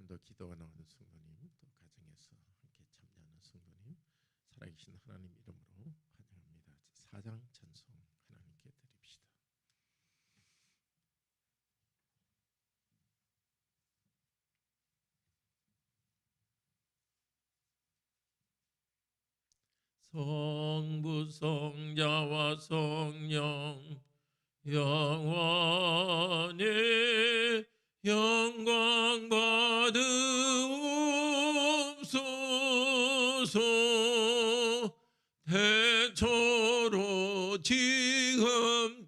오늘도 기도가 나오는 성도님, 또 가정에서 함께 참여하는 성도님, 살아계신 하나님 이름으로 환영합니다. 4장 찬송 하나님께 드립시다. 성부 성자와 성령 영원히 영광 받으옵소서. 태초로 지금까지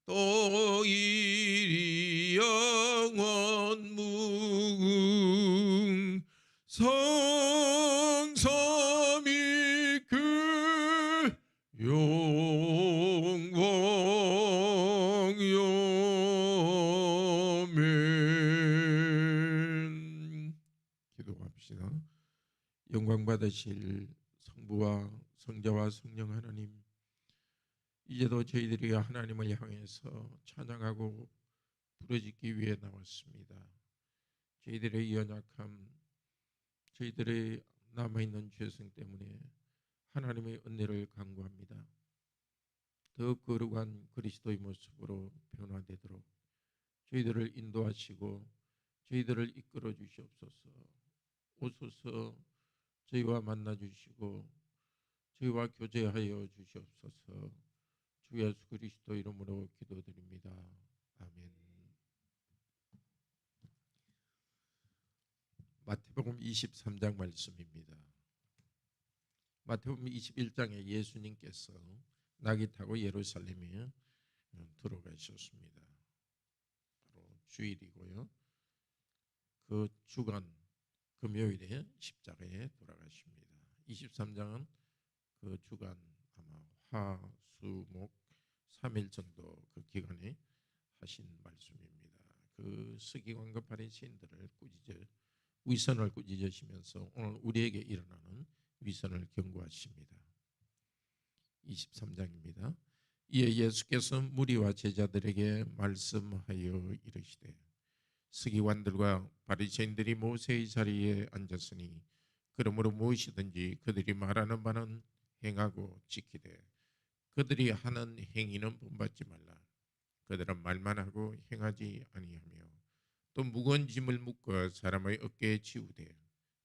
또 이리 영원 무궁 성삼위 그 영광요멘. 기도합시다. 영광 받으실 성부와 성자와 성령 하나님, 이제도 저희들이 하나님을 향해서 찬양하고 부르짖기 위해 나왔습니다. 저희들의 연약함, 저희들의 남아있는 죄성 때문에 하나님의 은혜를 간구합니다. 더 거룩한 그리스도의 모습으로 변화되도록 저희들을 인도하시고 저희들을 이끌어 주시옵소서. 오소서 저희와 만나 주시고 저희와 교제하여 주시옵소서. 주 예수 그리스도 이름으로 기도드립니다. 아멘. 마태복음 23장 말씀입니다. 마태복음 21장에 예수님께서 낙이 타고 예루살렘에 들어가셨습니다. 바로 주일이고요. 그 주간 금요일에 십자가에 돌아가십니다. 23장은 그 주간 아마 화, 수, 목 3일 정도 그 기간에 하신 말씀입니다. 그 서기관과 바리새인들을 꾸짖어 위선을 꾸짖으시면서 오늘 우리에게 일어나는 위선을 경고하십니다. 23장입니다. 이에 예수께서 무리와 제자들에게 말씀하여 이르시되, 서기관들과 바리새인들이 모세의 자리에 앉았으니 그러므로 무엇이든지 그들이 말하는 바는 행하고 지키되 그들이 하는 행위는 본받지 말라. 그들은 말만 하고 행하지 아니하며 또 무거운 짐을 묶어 사람의 어깨에 지우되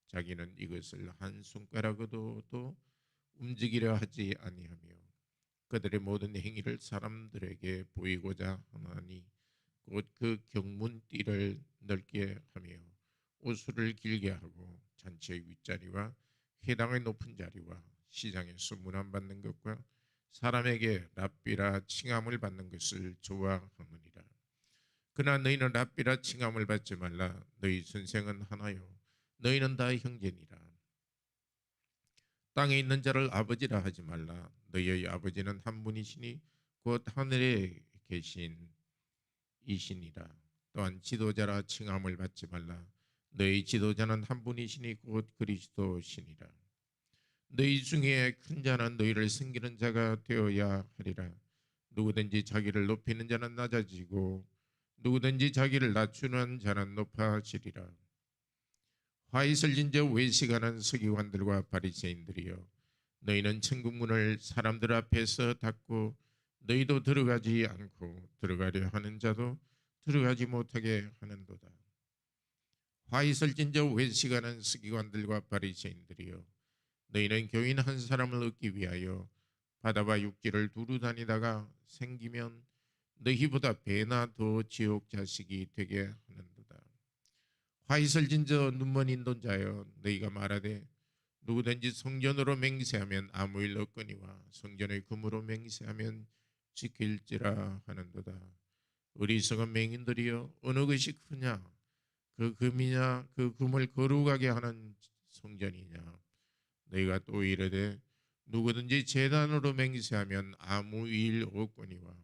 자기는 이것을 한 손가락으로도 움직이려 하지 아니하며 그들의 모든 행위를 사람들에게 보이고자 하나니 곧 그 경문띠를 넓게 하며 옷을 길게 하고 잔치의 윗자리와 회당의 높은 자리와 시장에서 문안받는 것과 사람에게 랍비라 칭함을 받는 것을 좋아하느니라. 그러나 너희는 랍비라 칭함을 받지 말라. 너희 선생은 하나요 너희는 다 형제니라. 땅에 있는 자를 아버지라 하지 말라. 너희의 아버지는 한 분이시니 곧 하늘에 계신 이시니라. 또한 지도자라 칭함을 받지 말라. 너희 지도자는 한 분이시니 곧 그리스도시니라. 너희 중에 큰 자는 너희를 섬기는 자가 되어야 하리라. 누구든지 자기를 높이는 자는 낮아지고 누구든지 자기를 낮추는 자는 높아지리라. 화 있을 진저 외식하는 서기관들과 바리새인들이여, 너희는 천국문을 사람들 앞에서 닫고 너희도 들어가지 않고 들어가려 하는 자도 들어가지 못하게 하는도다. 화 있을 진저 외식하는 서기관들과 바리새인들이여, 너희는 교인 한 사람을 얻기 위하여 바다와 육지를 두루 다니다가 생기면 너희보다 배나 더 지옥 자식이 되게 하는도다. 화 있을 진저 눈먼 인도자여, 너희가 말하되 누구든지 성전으로 맹세하면 아무 일 없거니와 성전의 금으로 맹세하면 지킬지라 하는도다. 어리석은 맹인들이여, 어느 것이 크냐, 그 금이냐 그 금을 거룩하게 하는 성전이냐. 너희가 또 이르되 누구든지 제단으로 맹세하면 아무 일 없거니와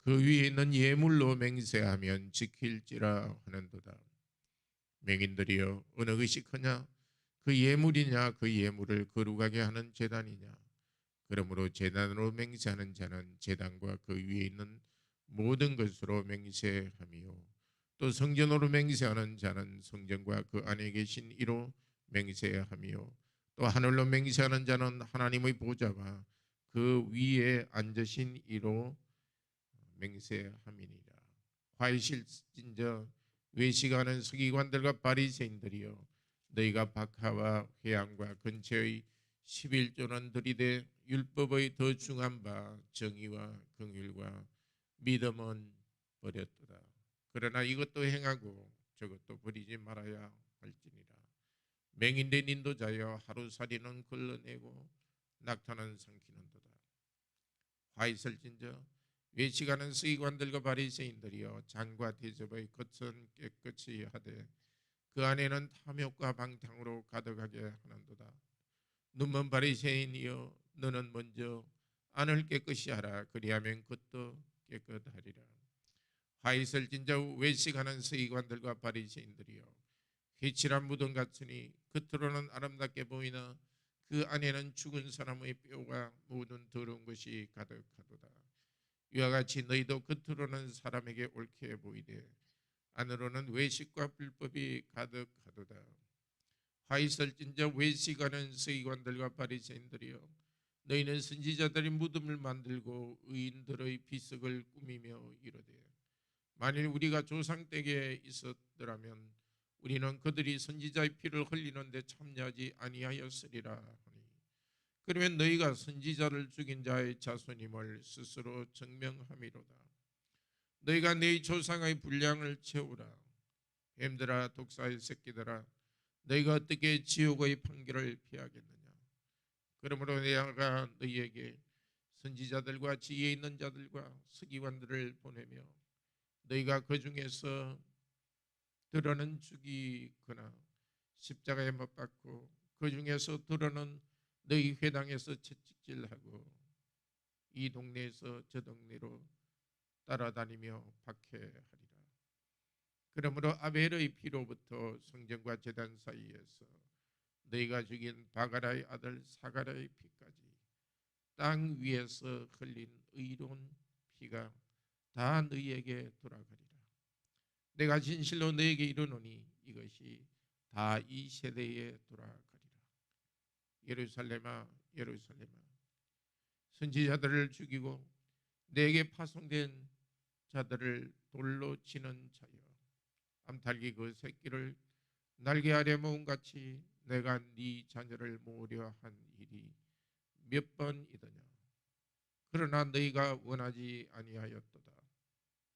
그 위에 있는 예물로 맹세하면 지킬지라 하는도다. 맹인들이여, 어느 것이 크냐, 그 예물이냐 그 예물을 거룩하게 하는 제단이냐. 그러므로 제단으로 맹세하는 자는 제단과 그 위에 있는 모든 것으로 맹세하며 또 성전으로 맹세하는 자는 성전과 그 안에 계신 이로 맹세하며 또 하늘로 맹세하는 자는 하나님의 보좌와 그 위에 앉으신 이로 맹세함이니라. 화이실진저 외식하는 서기관들과 바리새인들이여, 너희가 박하와 회양과 근처의 11조는 들이되 율법의 더 중한 바 정의와 긍휼과 믿음은 버렸도다. 그러나 이것도 행하고 저것도 버리지 말아야 할지니라. 맹인된 인도자여, 하루살이는 걸러내고 낙타는 삼키는도다. 화 있을진저 외식하는 서기관들과 바리새인들이여, 잔과 대접의 겉은 깨끗이 하되 그 안에는 탐욕과 방탕으로 가득하게 하는도다. 눈먼 바리새인이여, 너는 먼저 안을 깨끗이 하라. 그리하면 겉도 깨끗하리라. 화 있을진저 외식하는 서기관들과 바리새인들이여, 회칠한 무덤 같으니 겉으로는 아름답게 보이나 그 안에는 죽은 사람의 뼈가 묻은 더러운 것이 가득하도다. 이와 같이 너희도 겉으로는 사람에게 옳게 보이되 안으로는 외식과 불법이 가득하도다. 화 있을진저 외식하는 서기관들과 바리새인들이여, 너희는 선지자들의 무덤을 만들고 의인들의 비석을 꾸미며 이르되 만일 우리가 조상 때에 있었더라면 우리는 그들이 선지자의 피를 흘리는데 참여하지 아니하였으리라 하니, 그러면 너희가 선지자를 죽인 자의 자손임을 스스로 증명함이로다. 너희가 네 조상의 분량을 채우라. 뱀들아, 독사의 새끼들아, 너희가 어떻게 지옥의 판결을 피하겠느냐. 그러므로 내가 너희에게 선지자들과 지혜 있는 자들과 서기관들을 보내며 너희가 그 중에서 들어는 죽이거나 십자가에 못 박고 그 중에서 들어는 너희 회당에서 채찍질하고 이 동네에서 저 동네로 따라다니며 박해하리라. 그러므로 아벨의 피로부터 성전과 제단 사이에서 너희가 죽인 바가라의 아들 사가랴의 피까지 땅 위에서 흘린 의로운 피가 다 너희에게 돌아가리라. 내가 진실로 너희에게 이르노니 이것이 다 이 세대에 돌아가리라. 예루살렘아, 예루살렘아, 선지자들을 죽이고 내게 파송된 자들을 돌로 치는 자여, 암탉이 그 새끼를 날개 아래 모은 같이 내가 네 자녀를 모으려 한 일이 몇 번이더냐. 그러나 너희가 원하지 아니하였도다.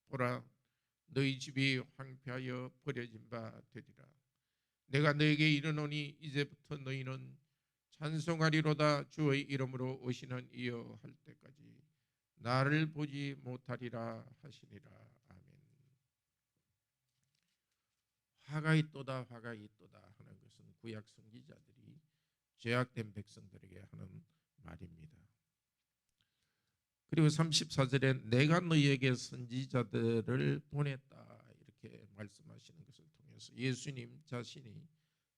보라, 너희 집이 황폐하여 버려진 바 되리라. 내가 너에게 이르노니 이제부터 너희는 찬송하리로다. 주의 이름으로 오시는 이여 할 때까지 나를 보지 못하리라 하시니라. 아멘. 화가 있도다, 화가 있도다 하는 것은 구약 선지자들이 죄악된 백성들에게 하는 말입니다. 그리고 34절에 내가 너희에게 선지자들을 보냈다 이렇게 말씀하시는 것을 통해서 예수님 자신이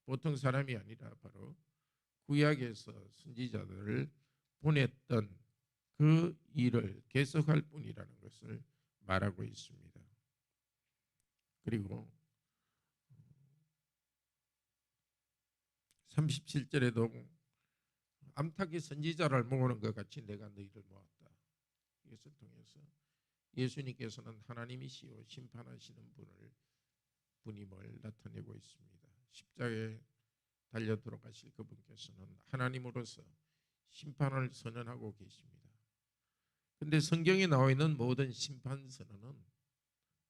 보통 사람이 아니라 바로 구약에서 선지자들을 보냈던 그 일을 계속할 뿐이라는 것을 말하고 있습니다. 그리고 37절에도 암탉이 선지자를 모으는 것 같이 내가 너희를 모았다. 이것을 통해서 예수님께서는 하나님이시요 심판하시는 분임을 나타내고 있습니다. 십자가에 달려 돌아가실 그분께서는 하나님으로서 심판을 선언하고 계십니다. 그런데 성경에 나와 있는 모든 심판 선언은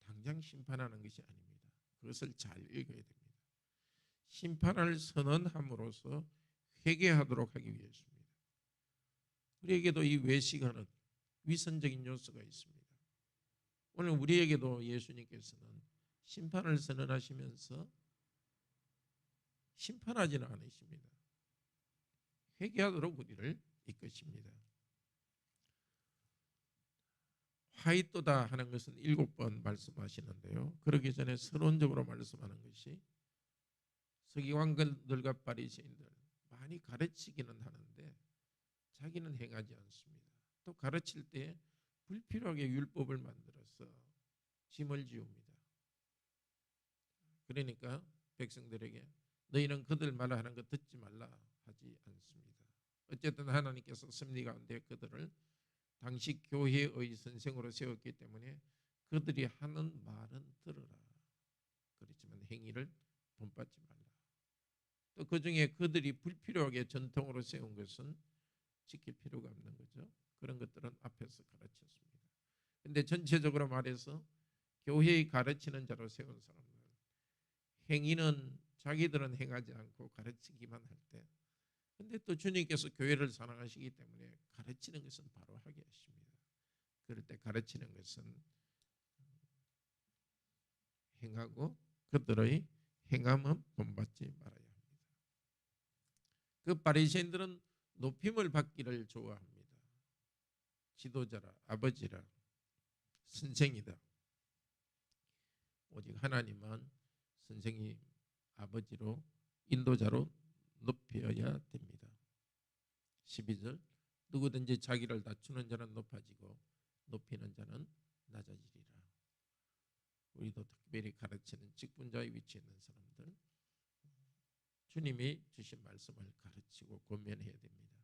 당장 심판하는 것이 아닙니다. 그것을 잘 읽어야 됩니다. 심판을 선언함으로써 회개하도록 하기 위해서입니다. 우리에게도 이 외식하는 위선적인 요소가 있습니다. 오늘 우리에게도 예수님께서는 심판을 선언하시면서 심판하지는 않으십니다. 회개하도록 우리를 이끄십니다. 화이또다 하는 것은 7번 말씀하시는데요. 그러기 전에 서론적으로 말씀하는 것이 서기관들과 바리새인들 많이 가르치기는 하는데 자기는 행하지 않습니다. 또 가르칠 때 불필요하게 율법을 만들어서 짐을 지웁니다. 그러니까 백성들에게 너희는 그들 말하는 거 듣지 말라 하지 않습니다. 어쨌든 하나님께서 섭리 가운데 그들을 당시 교회의 선생으로 세웠기 때문에 그들이 하는 말은 들으라. 그렇지만 행위를 본받지 말라. 또 그중에 그들이 불필요하게 전통으로 세운 것은 지킬 필요가 없는 거죠. 그런 것들은 앞에서 가르쳤습니다. 그런데 전체적으로 말해서 교회의 가르치는 자로 세운 사람들, 행위는 자기들은 행하지 않고 가르치기만 할 때, 근데 또 주님께서 교회를 사랑하시기 때문에 가르치는 것은 바로 하게 하십니다. 그럴 때 가르치는 것은 행하고 그들의 행함은 본받지 말아야 합니다. 그 바리새인들은 높임을 받기를 좋아합니다. 지도자라, 아버지라, 선생이다. 오직 하나님은 선생님, 아버지로, 인도자로 높여야 됩니다. 12절 누구든지 자기를 낮추는 자는 높아지고 높이는 자는 낮아지리라. 우리도 특별히 가르치는 직분자의 위치에 있는 사람들, 주님이 주신 말씀을 가르치고 권면해야 됩니다.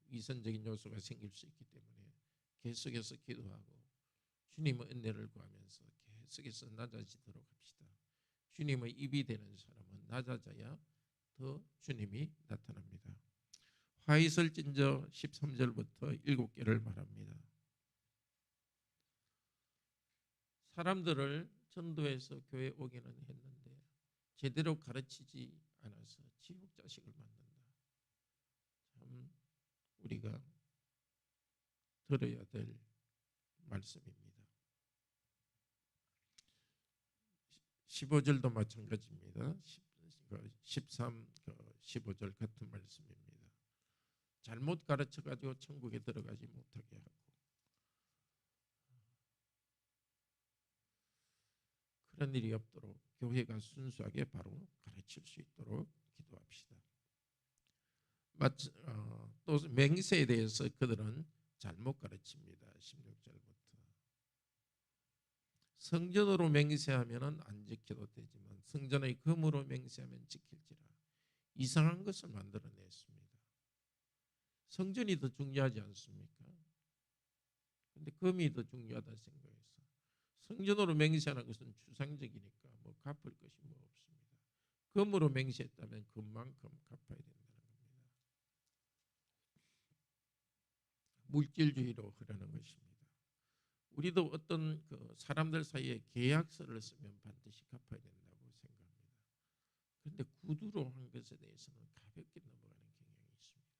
위선적인 요소가 생길 수 있기 때문에 계속해서 기도하고 주님의 은혜를 구하면서 계속해서 낮아지도록 합시다. 주님의 입이 되는 사람은 낮아져야 더 주님이 나타납니다. 화이설진저 13절부터 7개를 말합니다. 사람들을 전도해서 교회 오기는 했는데 제대로 가르치지 않아서 지옥 자식을 만든다. 참 우리가 들어야 될 말씀입니다. 15절도 마찬가지입니다. 13, 15절 같은 말씀입니다. 잘못 가르쳐가지고 천국에 들어가지 못하게 하고, 그런 일이 없도록 교회가 순수하게 바로 가르칠 수 있도록 기도합시다. 또 맹세에 대해서 그들은 잘못 가르칩니다. 16절부터 성전으로 맹세하면 안 지켜도 되지만 성전의 금으로 맹세하면 지킬지라. 이상한 것을 만들어냈습니다. 성전이 더 중요하지 않습니까? 근데 금이 더 중요하다 생각해서 성전으로 맹세하는 것은 추상적이니까 뭐 갚을 것이 뭐 없습니다. 금으로 맹세했다면 금만큼 갚아야 된다는 겁니다. 물질주의로 흐르는 것입니다. 우리도 어떤 사람들 사이에 계약서를 쓰면 반드시 갚아야 된다고 생각합니다. 그런데 구두로 한 것에 대해서는 가볍게 넘어가는 경향이 있습니다.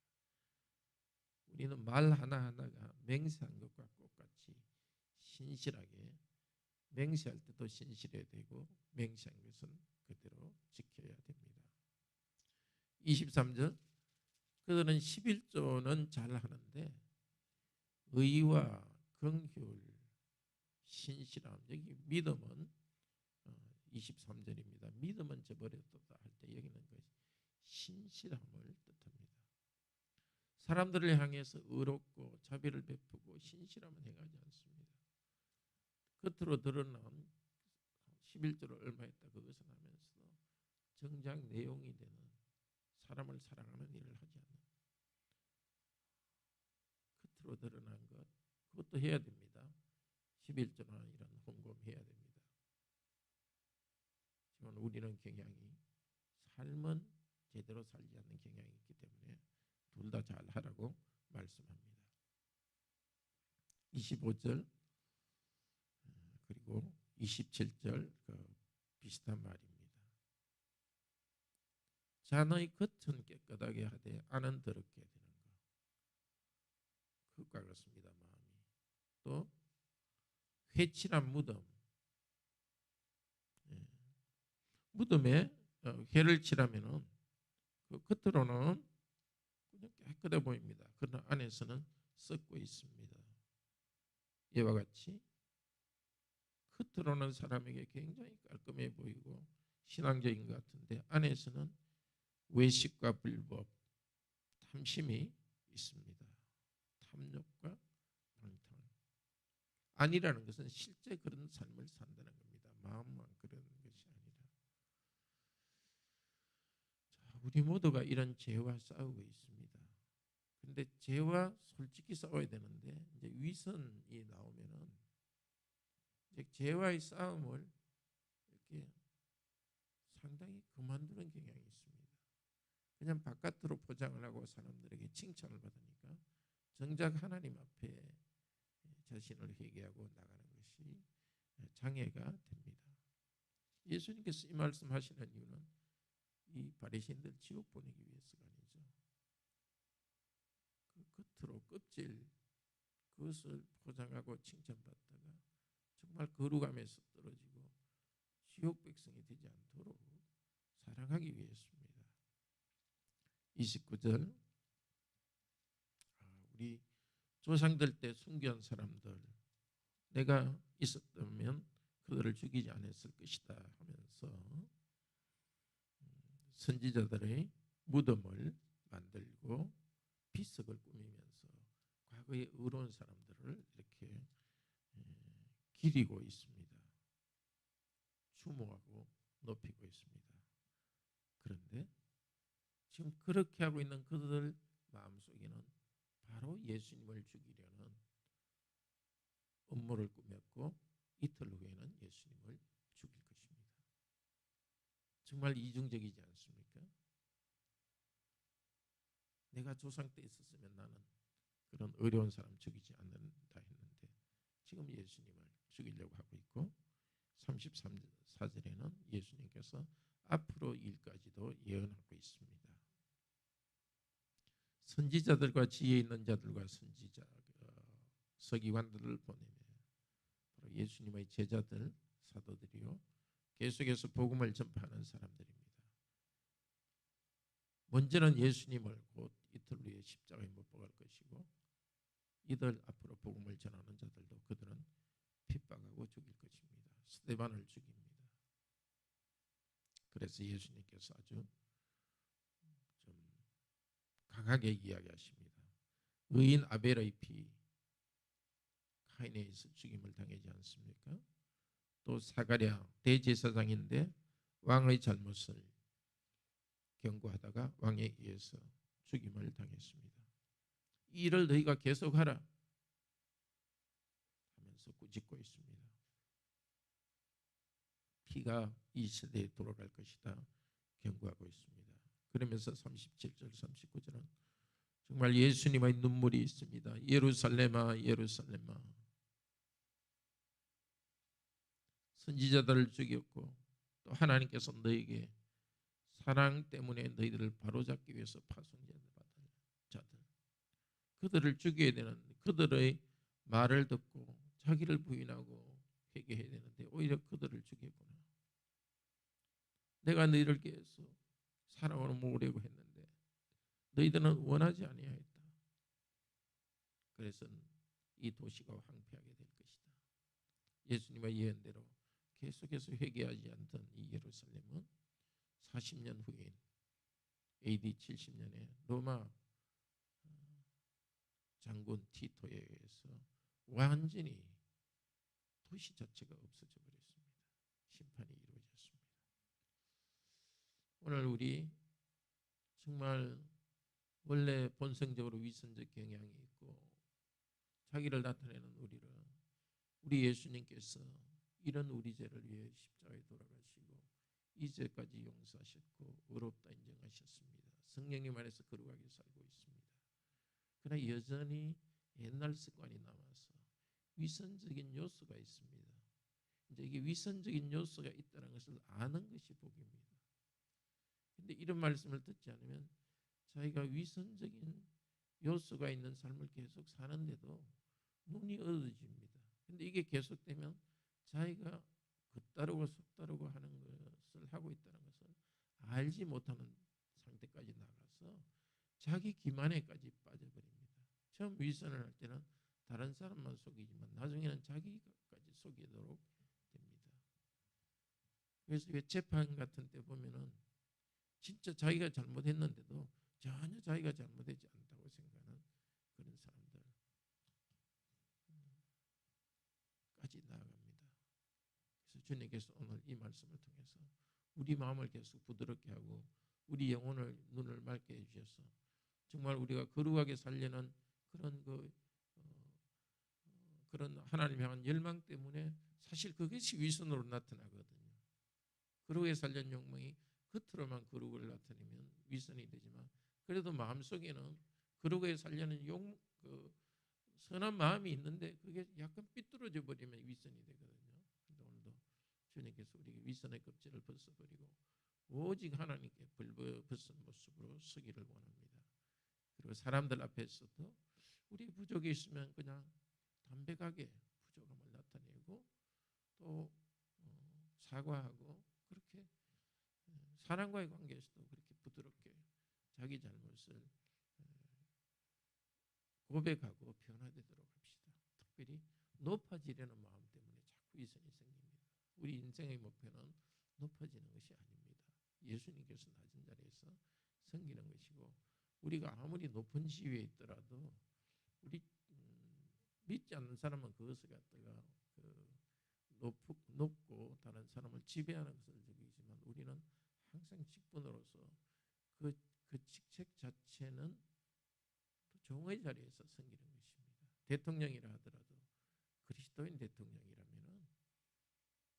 우리는 말 하나하나가 맹세한 것과 똑같이 신실하게, 맹세할 때도 신실해야 되고 맹세한 것은 그대로 지켜야 됩니다. 23절 그들은 11조는 잘하는데 의와 긍휼, 신실함, 여기 믿음은 23절입니다. 믿음은 저버렸다 할 때 여기는 그 신실함을 뜻합니다. 사람들을 향해서 의롭고 자비를 베푸고 신실함은 행하지 않습니다. 겉으로 드러난 11조를 얼마 했다 그것은 하면서도 정작 내용이 되는 사람을 사랑하는 일을 하지 않는, 겉으로 드러난 것 그것도 해야 됩니다. 11조나 이런 헌금해야 됩니다. 하지만 우리는 경향이 삶은 제대로 살지 않는 경향이 있기 때문에 둘 다 잘하라고 말씀합니다. 25절 그리고 27절 비슷한 말입니다. 자너의 겉은 깨끗하게 하되 안은 더럽게 되는 것. 그것과 같습니다. 마음이. 또 회칠한 무덤, 무덤에 회를 칠하면은 그 겉으로는 그냥 깨끗해 보입니다. 그러나 안에서는 썩고 있습니다. 이와 같이 겉으로는 사람에게 굉장히 깔끔해 보이고 신앙적인 것 같은데 안에서는 외식과 불법, 탐심이 있습니다. 탐욕과 방탕. 아니라는 것은 실제 그런 삶을 산다는 겁니다. 마음만 그런 것이 아니라 우리 모두가 이런 죄와 싸우고 있습니다. 근데 죄와 솔직히 싸워야 되는데 이제 위선이 나오면은 이제 죄와의 싸움을 이렇게 상당히 그만두는 경향이 있습니다. 그냥 바깥으로 포장을 하고 사람들에게 칭찬을 받으니까 정작 하나님 앞에 자신을 회개하고 나가는 것이 장애가 됩니다. 예수님께서 이 말씀하시는 이유는 이 바리새인들 지옥 보내기 위해서가 아니죠. 그 겉으로 껍질 그것을 포장하고 칭찬받다가 정말 거룩함에서 떨어지고 지옥 백성이 되지 않도록 사랑하기 위해서입니다. 29절 우리 조상들 때 순교한 사람들 내가 있었다면 그들을 죽이지 않았을 것이다 하면서 선지자들의 무덤을 만들고 비석을 꾸미면서 과거의 의로운 사람들을 이렇게 기리고 있습니다. 추모하고 높이고 있습니다. 그런데 지금 그렇게 하고 있는 그들 마음속에는 바로 예수님을 죽이려는 음모를 꾸몄고 이틀 후에는 예수님을 죽일 것입니다. 정말 이중적이지 않습니까? 내가 조상 때 있었으면 나는 그런 어려운 사람 죽이지 않는다 했는데 지금 예수님을 죽이려고 하고 있고 33절에는 예수님께서 앞으로 일까지도 예언하고 있습니다. 선지자들과 지혜 있는 자들과 선지자 서기관들을 보내며 바로 예수님의 제자들 사도들이요 계속해서 복음을 전파하는 사람들입니다. 먼저는 예수님을 곧 이틀 후에 십자가에 못 박을 것이고 이들 앞으로 복음을 전하는 자들도 그들은 핍박하고 죽일 것입니다. 스데반을 죽입니다. 그래서 예수님께서 아주 좀 강하게 이야기하십니다. 의인 아벨의 피 카인에 의해서 죽임을 당하지 않습니까? 또 사가랴 대제사장인데 왕의 잘못을 경고하다가 왕에 의해서 죽임을 당했습니다. 이 일을 너희가 계속하라 하면서 꾸짖고 있습니다. 피가 이 세대에 돌아갈 것이다 경고하고 있습니다. 그러면서 37절 39절은 정말 예수님의 눈물이 있습니다. 예루살렘아 예루살렘아 선지자들을 죽였고 또 하나님께서 너에게 사랑 때문에 너희들을 바로잡기 위해서 파송자들 자들 그들을 죽여야 되는 그들의 말을 듣고 자기를 부인하고 회개해야 되는데 오히려 그들을 죽였구나. 내가 너희를 위해서 사랑으로 모으려고 했는데 너희들은 원하지 아니하였다. 그래서 이 도시가 황폐하게 될 것이다. 예수님의 예언대로 계속해서 회개하지 않던 이 예루살렘은 40년 후인 AD 70년에 로마 장군 티토에 의해서 완전히 도시 자체가 없어져 버렸습니다. 심판이 이루어졌습니다. 오늘 우리 정말 원래 본성적으로 위선적 경향이 있고 자기를 나타내는 우리 예수님께서 이런 우리 죄를 위해 십자가에 돌아가시고 이 죄까지 용서하셨고 의롭다 인정하셨습니다. 성령님 안에서 거룩하게 살고 있습니다. 그러나 여전히 옛날 습관이 남아서 위선적인 요소가 있습니다. 이제 이게 위선적인 요소가 있다는 것을 아는 것이 복입니다. 그런데 이런 말씀을 듣지 않으면 자기가 위선적인 요소가 있는 삶을 계속 사는데도 눈이 어두워집니다. 그런데 이게 계속되면 자기가 겉다르고 속다르고 하는 것을 하고 있다는 것을 알지 못하는 상태까지 나가서 자기 기만에까지 빠져버립니다. 처음 위선을 할 때는 다른 사람만 속이지만 나중에는 자기까지 속이도록 됩니다. 그래서 왜 재판 같은 때 보면은 진짜 자기가 잘못했는데도 전혀 자기가 잘못하지 않다고 생각하는 그런 사람들까지 나아갑니다. 그래서 주님께서 오늘 이 말씀을 통해서 우리 마음을 계속 부드럽게 하고 우리 영혼을 눈을 맑게 해주셔서 정말 우리가 거룩하게 살려는 그런 하나님 향한 열망 때문에 사실 그것이 위선으로 나타나거든요. 거룩하게 살려는 욕망이 겉으로만 거룩을 나타내면 위선이 되지만 그래도 마음속에는 거룩하게 살려는 선한 마음이 있는데 그게 약간 삐뚤어져 버리면 위선이 되거든요. 오늘도 주님께서 우리에게 위선의 껍질을 벗어버리고 오직 하나님께 벌벗은 모습으로 서기를 원합니다. 그리고 사람들 앞에서도 우리 부족이 있으면 그냥 담백하게 부족함을 나타내고 또 사과하고 그렇게 사람과의 관계에서도 그렇게 부드럽게 자기 잘못을 고백하고 변화되도록 합시다. 특별히 높아지려는 마음 때문에 자꾸 위선이 생깁니다. 우리 인생의 목표는 높아지는 것이 아닙니다. 예수님께서 낮은 자리에서 섬기는 것이고 우리가 아무리 높은 지위에 있더라도 우리 믿지 않는 사람은 그것을 갖다가 높고 다른 사람을 지배하는 것을 여기지만 우리는 항상 직분으로서 그 직책 자체는 또 종의 자리에서 섬기는 것입니다. 대통령이라 하더라도 그리스도인 대통령이라면은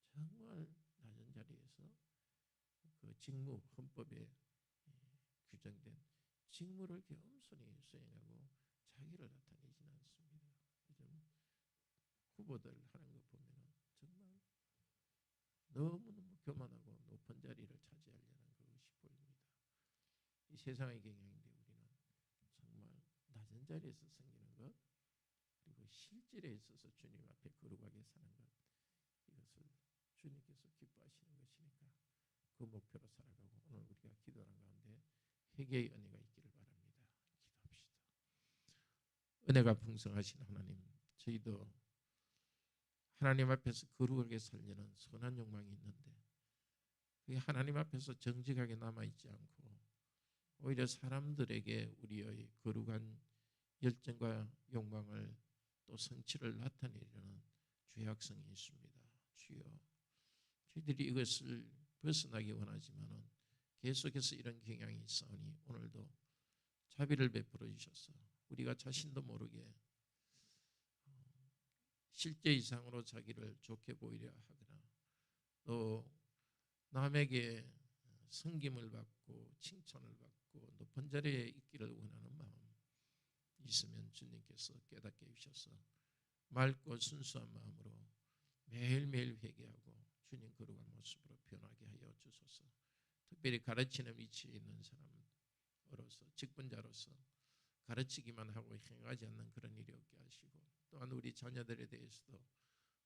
정말 낮은 자리에서 그 직무 헌법에 규정된 직무를 겸손히 수행하고 자기를 나타내지는 않습니다. 요즘 후보들 하는 거 보면은 정말 너무너무 교만하고 높은 자리를 차지하려는 그것이 보입니다. 이 세상의 경향인데 우리는 정말 낮은 자리에서 섬기는 것 그리고 실질에 있어서 주님 앞에 거룩하게 사는 것 이것을 주님께서 기뻐하시는 것이니까 그 목표로 살아가고 오늘 우리가 기도하는 가운데 회개의 은혜가 있기를 바랍니다. 기도합시다. 은혜가 풍성하신 하나님, 저희도 하나님 앞에서 거룩하게 살려는 선한 욕망이 있는데 그게 하나님 앞에서 정직하게 남아있지 않고 오히려 사람들에게 우리의 거룩한 열정과 욕망을 또 성취를 나타내려는 죄악성이 있습니다. 주여, 저희들이 이것을 벗어나기 원하지만은 계속해서 이런 경향이 있사오니 오늘도 자비를 베풀어 주셔서 우리가 자신도 모르게 실제 이상으로 자기를 좋게 보이려 하거나 또 남에게 섬김을 받고 칭찬을 받고 높은 자리에 있기를 원하는 마음 있으면 주님께서 깨닫게 해주셔서 맑고 순수한 마음으로 매일매일 회개하고 주님 거룩한 모습으로 변하게 하여 주소서. 특별히 가르치는 위치에 있는 사람으로서 직분자로서 가르치기만 하고 행하지 않는 그런 일이 없게 하시고 또한 우리 자녀들에 대해서도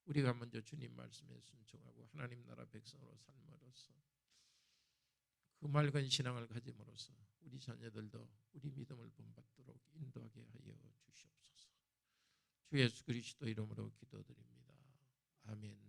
우리가 먼저 주님 말씀에 순종하고 하나님 나라 백성으로 삶으로써 그 맑은 신앙을 가짐으로써 우리 자녀들도 우리 믿음을 본받도록 인도하게 하여 주시옵소서. 주 예수 그리스도 이름으로 기도드립니다. 아멘.